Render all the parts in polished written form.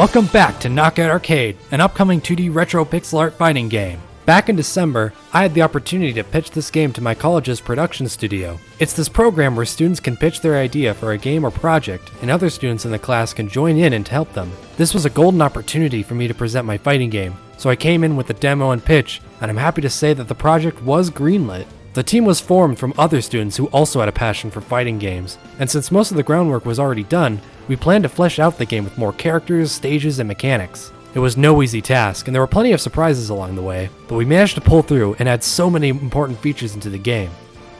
Welcome back to Knockout Arcade, an upcoming 2D retro pixel art fighting game. Back in December, I had the opportunity to pitch this game to my college's production studio. It's this program where students can pitch their idea for a game or project, and other students in the class can join in and help them. This was a golden opportunity for me to present my fighting game, so I came in with a demo and pitch, and I'm happy to say that the project was greenlit. The team was formed from other students who also had a passion for fighting games, and since most of the groundwork was already done, we planned to flesh out the game with more characters, stages, and mechanics. It was no easy task, and there were plenty of surprises along the way, but we managed to pull through and add so many important features into the game.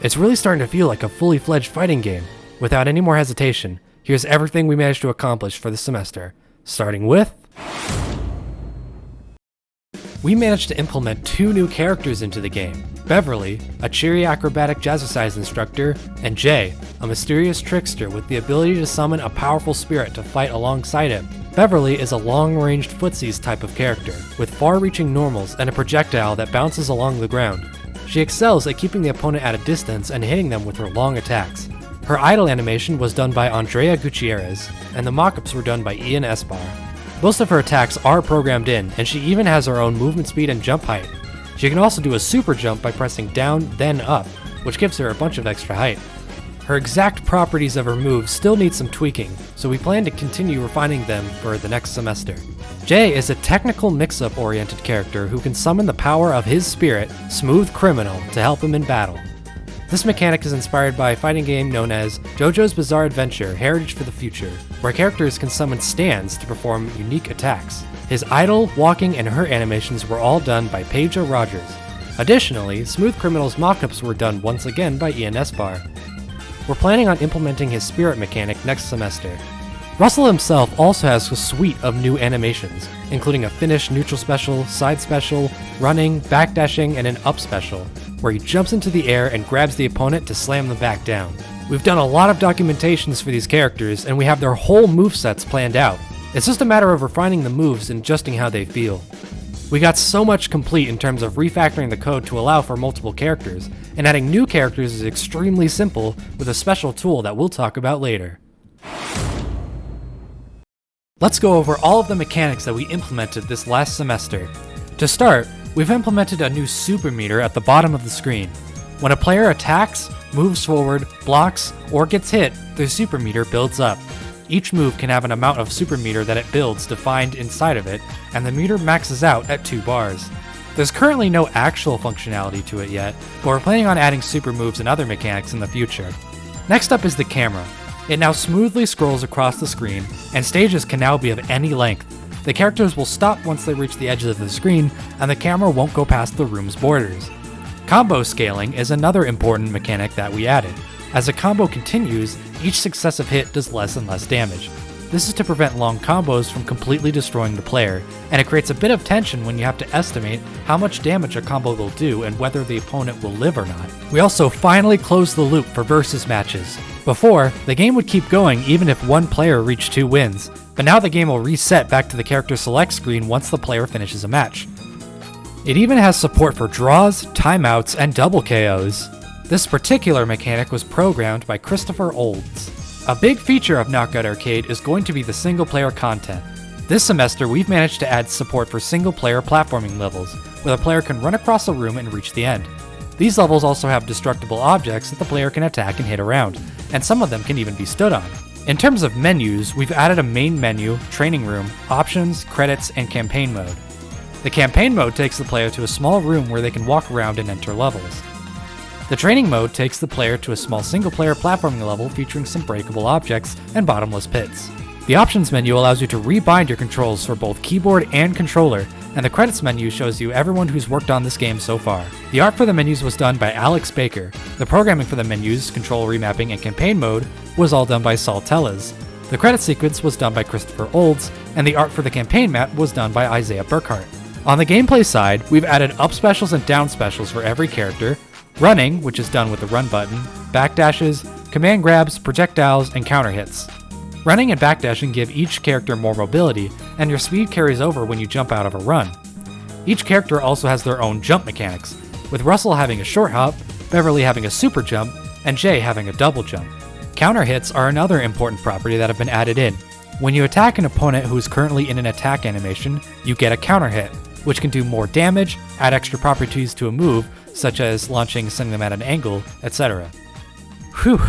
It's really starting to feel like a fully fledged fighting game. Without any more hesitation, here's everything we managed to accomplish for the semester, starting with... We managed to implement 2 new characters into the game. Beverly, a cheery acrobatic jazzercise instructor, and Jay, a mysterious trickster with the ability to summon a powerful spirit to fight alongside him. Beverly is a long-ranged footsies type of character, with far-reaching normals and a projectile that bounces along the ground. She excels at keeping the opponent at a distance and hitting them with her long attacks. Her idle animation was done by Andrea Gutierrez, and the mock-ups were done by Ian Esbar. Most of her attacks are programmed in, and she even has her own movement speed and jump height. She can also do a super jump by pressing down, then up, which gives her a bunch of extra height. Her exact properties of her moves still need some tweaking, so we plan to continue refining them for the next semester. Jay is a technical mix-up oriented character who can summon the power of his spirit, Smooth Criminal, to help him in battle. This mechanic is inspired by a fighting game known as JoJo's Bizarre Adventure: Heritage for the Future, where characters can summon stands to perform unique attacks. His idle, walking, and her animations were all done by Paige Rogers. Additionally, Smooth Criminal's mock-ups were done once again by Ian Esbar. We're planning on implementing his spirit mechanic next semester. Russell himself also has a suite of new animations, including a finish neutral special, side special, running, backdashing, and an up special, where he jumps into the air and grabs the opponent to slam them back down. We've done a lot of documentations for these characters, and we have their whole movesets planned out. It's just a matter of refining the moves and adjusting how they feel. We got so much complete in terms of refactoring the code to allow for multiple characters, and adding new characters is extremely simple with a special tool that we'll talk about later. Let's go over all of the mechanics that we implemented this last semester. To start, we've implemented a new super meter at the bottom of the screen. When a player attacks, moves forward, blocks, or gets hit, their super meter builds up. Each move can have an amount of super meter that it builds defined inside of it, and the meter maxes out at 2 bars. There's currently no actual functionality to it yet, but we're planning on adding super moves and other mechanics in the future. Next up is the camera. It now smoothly scrolls across the screen, and stages can now be of any length. The characters will stop once they reach the edges of the screen, and the camera won't go past the room's borders. Combo scaling is another important mechanic that we added. As a combo continues, each successive hit does less and less damage. This is to prevent long combos from completely destroying the player, and it creates a bit of tension when you have to estimate how much damage a combo will do and whether the opponent will live or not. We also finally closed the loop for versus matches. Before, the game would keep going even if one player reached 2 wins, but now the game will reset back to the character select screen once the player finishes a match. It even has support for draws, timeouts, and double KOs. This particular mechanic was programmed by Christopher Olds. A big feature of Knockout Arcade is going to be the single-player content. This semester, we've managed to add support for single-player platforming levels, where the player can run across a room and reach the end. These levels also have destructible objects that the player can attack and hit around, and some of them can even be stood on. In terms of menus, we've added a main menu, training room, options, credits, and campaign mode. The campaign mode takes the player to a small room where they can walk around and enter levels. The training mode takes the player to a small single-player platforming level featuring some breakable objects and bottomless pits. The options menu allows you to rebind your controls for both keyboard and controller, and the credits menu shows you everyone who's worked on this game so far. The art for the menus was done by Alex Baker. The programming for the menus, control remapping, and campaign mode was all done by Saul Tellez. The credit sequence was done by Christopher Olds, and the art for the campaign map was done by Isaiah Burkhart. On the gameplay side, we've added up specials and down specials for every character, running, which is done with the run button, backdashes, command grabs, projectiles, and counter hits. Running and backdashing give each character more mobility, and your speed carries over when you jump out of a run. Each character also has their own jump mechanics, with Russell having a short hop, Beverly having a super jump, and Jay having a double jump. Counter hits are another important property that have been added in. When you attack an opponent who is currently in an attack animation, you get a counter hit, which can do more damage, add extra properties to a move, such as launching, sending them at an angle, etc. Whew,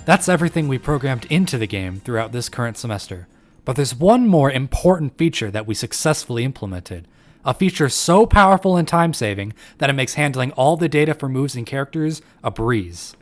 that's everything we programmed into the game throughout this current semester. But there's one more important feature that we successfully implemented. A feature so powerful and time-saving that it makes handling all the data for moves and characters a breeze.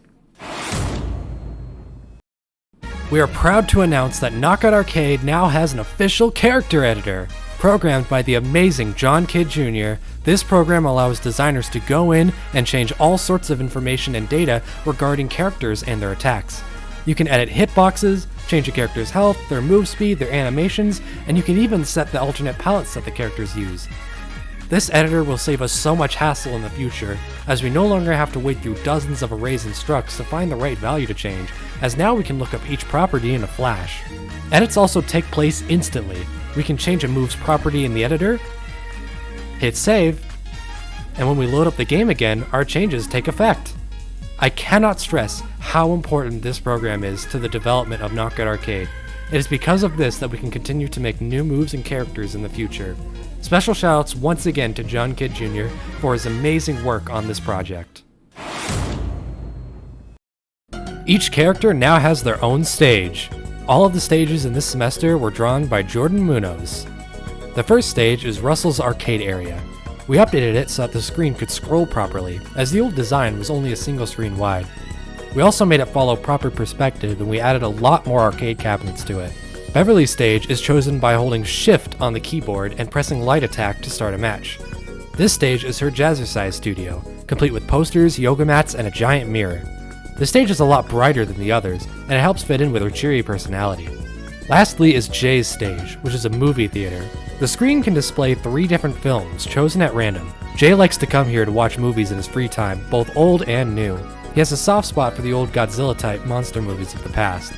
We are proud to announce that Knockout Arcade now has an official character editor. Programmed by the amazing John Kidd Jr., this program allows designers to go in and change all sorts of information and data regarding characters and their attacks. You can edit hitboxes, change a character's health, their move speed, their animations, and you can even set the alternate palettes that the characters use. This editor will save us so much hassle in the future, as we no longer have to wade through dozens of arrays and structs to find the right value to change, as now we can look up each property in a flash. Edits also take place instantly. We can change a move's property in the editor, hit save, and when we load up the game again, our changes take effect. I cannot stress how important this program is to the development of Knockout Arcade. It is because of this that we can continue to make new moves and characters in the future. Special shoutouts once again to John Kidd Jr. for his amazing work on this project. Each character now has their own stage. All of the stages in this semester were drawn by Jordan Munoz. The first stage is Russell's arcade area. We updated it so that the screen could scroll properly, as the old design was only a single screen wide. We also made it follow proper perspective and we added a lot more arcade cabinets to it. Beverly's stage is chosen by holding Shift on the keyboard and pressing light attack to start a match. This stage is her jazzercise studio, complete with posters, yoga mats, and a giant mirror. The stage is a lot brighter than the others, and it helps fit in with her cheery personality. Lastly is Jay's stage, which is a movie theater. The screen can display 3 different films, chosen at random. Jay likes to come here to watch movies in his free time, both old and new. He has a soft spot for the old Godzilla-type monster movies of the past.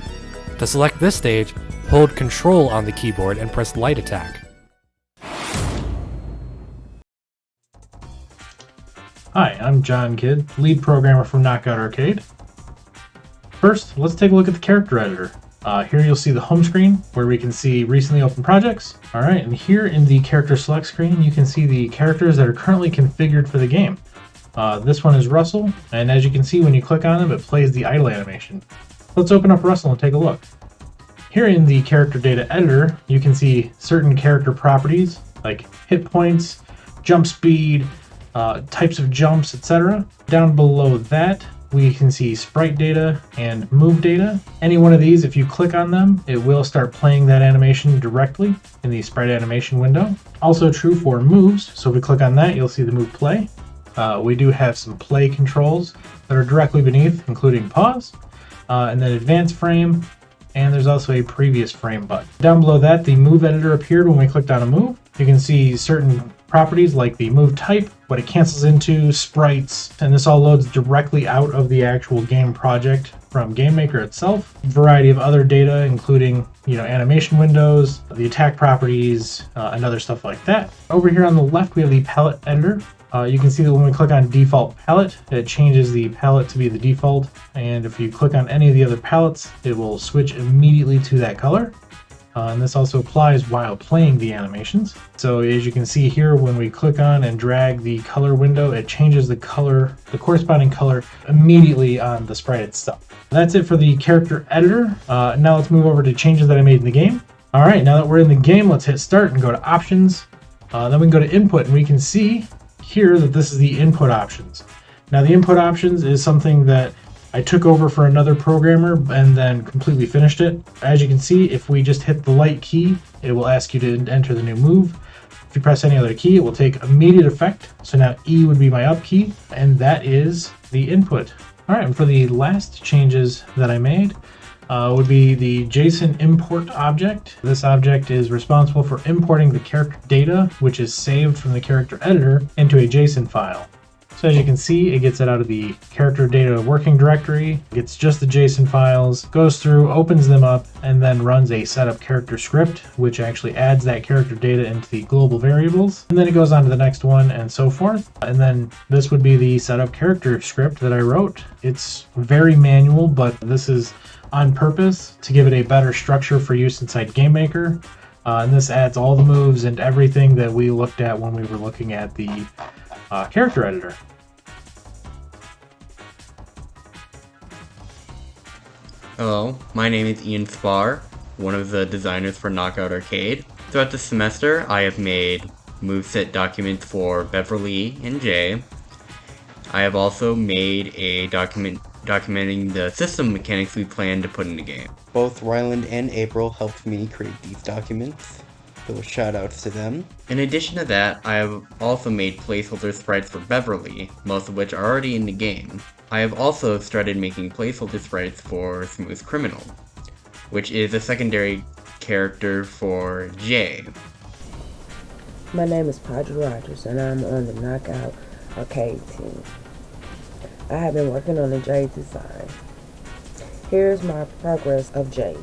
To select this stage, hold Control on the keyboard and press light attack. Hi, I'm John Kidd, lead programmer from Knockout Arcade. First, let's take a look at the character editor. Here you'll see the home screen where we can see recently opened projects. Alright, and here in the character select screen you can see the characters that are currently configured for the game. This one is Russell, and as you can see when you click on him it plays the idle animation. Let's open up Russell and take a look. Here in the character data editor you can see certain character properties like hit points, jump speed, types of jumps, etc. Down below that we can see sprite data and move data. Any one of these, if you click on them, it will start playing that animation directly in the sprite animation window. Also true for moves, so if we click on that, you'll see the move play. We do have some play controls that are directly beneath, including pause, and then advance frame, and there's also a previous frame button. Down below that, the move editor appeared when we clicked on a move. You can see certain properties like the move type, what it cancels into, sprites, and this all loads directly out of the actual game project from GameMaker itself. A variety of other data, including animation windows, the attack properties, and other stuff like that. Over here on the left, we have the palette editor. You can see that when we click on default palette, it changes the palette to be the default, and if you click on any of the other palettes, it will switch immediately to that color. And this also applies while playing the animations. So as you can see here, when we click on and drag the color window, it changes the color, the corresponding color, immediately on the sprite itself. That's it for the character editor. Now let's move over to changes that I made in the game. All right, now that we're in the game, let's hit start and go to options. Then we can go to input and we can see here that this is the input options. Now the input options is something that I took over for another programmer and then completely finished it. As you can see, if we just hit the light key, it will ask you to enter the new move. If you press any other key, it will take immediate effect. So now E would be my up key, and that is the input. All right, and for the last changes that I made would be the JSON import object. This object is responsible for importing the character data, which is saved from the character editor, into a JSON file. So as you can see, it gets it out of the character data working directory, gets just the JSON files, goes through, opens them up, and then runs a setup character script, which actually adds that character data into the global variables. And then it goes on to the next one and so forth. And then this would be the setup character script that I wrote. It's very manual, but this is on purpose to give it a better structure for use inside Game Maker. And this adds all the moves and everything that we looked at when we were looking at the character editor. Hello, my name is Ian Spar, one of the designers for Knockout Arcade. Throughout the semester, I have made moveset documents for Beverly and Jay. I have also made a document documenting the system mechanics we plan to put in the game. Both Ryland and April helped me create these documents, so shoutouts to them. In addition to that, I have also made placeholder sprites for Beverly, most of which are already in the game. I have also started making placeholder sprites for Smooth Criminal, which is a secondary character for Jay. My name is Padre Rogers, and I'm on the Knockout Arcade team. I have been working on the Jade design. Here's my progress of Jade.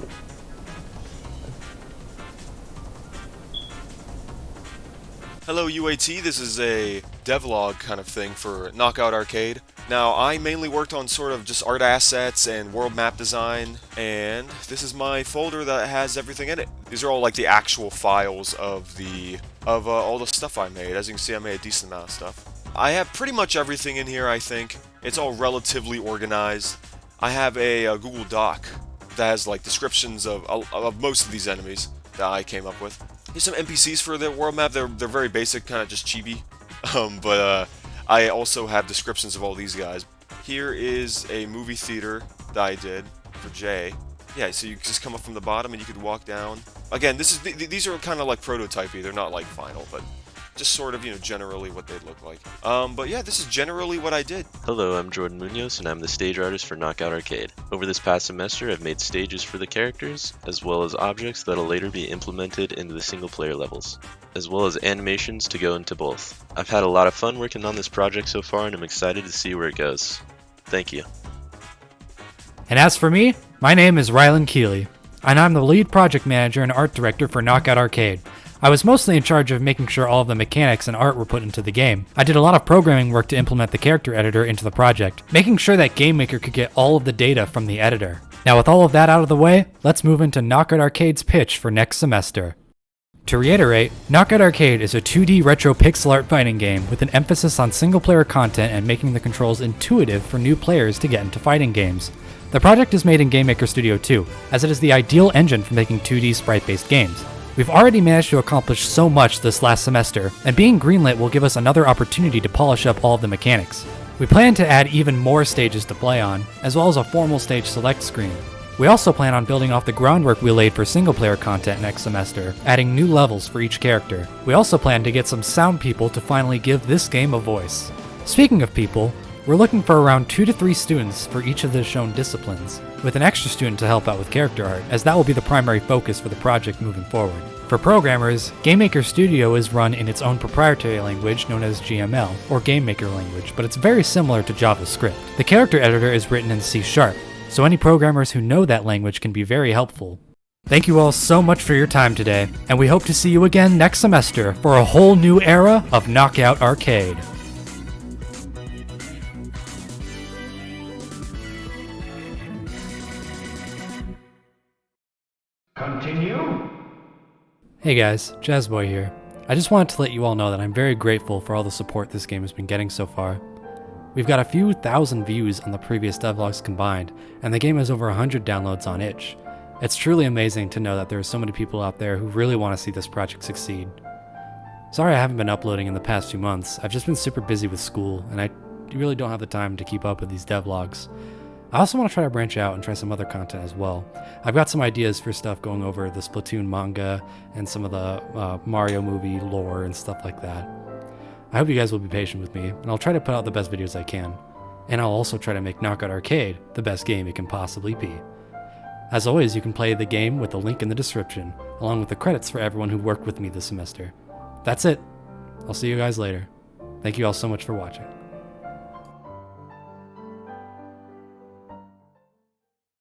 Hello UAT, this is a devlog kind of thing for Knockout Arcade. Now, I mainly worked on sort of just art assets and world map design, and this is my folder that has everything in it. These are all like the actual files of all the stuff I made. As you can see, I made a decent amount of stuff. I have pretty much everything in here, I think. It's all relatively organized. I have a Google Doc that has like descriptions of most of these enemies that I came up with. Here's some NPCs for the world map. They're very basic, kind of just chibi. But I also have descriptions of all these guys. Here is a movie theater that I did for Jay. Yeah, so you just come up from the bottom and you could walk down. Again, these are kind of like prototypey. They're not like final, but just sort of, generally what they'd look like. But yeah, this is generally what I did. Hello, I'm Jordan Munoz, and I'm the stage artist for Knockout Arcade. Over this past semester, I've made stages for the characters, as well as objects that'll later be implemented into the single-player levels, as well as animations to go into both. I've had a lot of fun working on this project so far, and I'm excited to see where it goes. Thank you. And as for me, my name is Ryland Keeley, and I'm the lead project manager and art director for Knockout Arcade. I was mostly in charge of making sure all of the mechanics and art were put into the game. I did a lot of programming work to implement the character editor into the project, making sure that GameMaker could get all of the data from the editor. Now with all of that out of the way, let's move into Knockout Arcade's pitch for next semester. To reiterate, Knockout Arcade is a 2D retro pixel art fighting game with an emphasis on single-player content and making the controls intuitive for new players to get into fighting games. The project is made in GameMaker Studio 2, as it is the ideal engine for making 2D sprite-based games. We've already managed to accomplish so much this last semester, and being greenlit will give us another opportunity to polish up all of the mechanics. We plan to add even more stages to play on, as well as a formal stage select screen. We also plan on building off the groundwork we laid for single-player content next semester, adding new levels for each character. We also plan to get some sound people to finally give this game a voice. Speaking of people, we're looking for around 2 to 3 students for each of the shown disciplines, with an extra student to help out with character art, as that will be the primary focus for the project moving forward. For programmers, GameMaker Studio is run in its own proprietary language known as GML, or GameMaker language, but it's very similar to JavaScript. The character editor is written in C#, so any programmers who know that language can be very helpful. Thank you all so much for your time today, and we hope to see you again next semester for a whole new era of Knockout Arcade. Continue. Hey guys, Jazzboy here. I just wanted to let you all know that I'm very grateful for all the support this game has been getting so far. We've got a few thousand views on the previous devlogs combined, and the game has over 100 downloads on itch. It's truly amazing to know that there are so many people out there who really want to see this project succeed. Sorry I haven't been uploading in the past few months. I've just been super busy with school, and I really don't have the time to keep up with these devlogs. I also want to try to branch out and try some other content as well. I've got some ideas for stuff going over the Splatoon manga and some of the Mario movie lore and stuff like that. I hope you guys will be patient with me, and I'll try to put out the best videos I can. And I'll also try to make Knockout Arcade the best game it can possibly be. As always, you can play the game with the link in the description, along with the credits for everyone who worked with me this semester. That's it. I'll see you guys later. Thank you all so much for watching.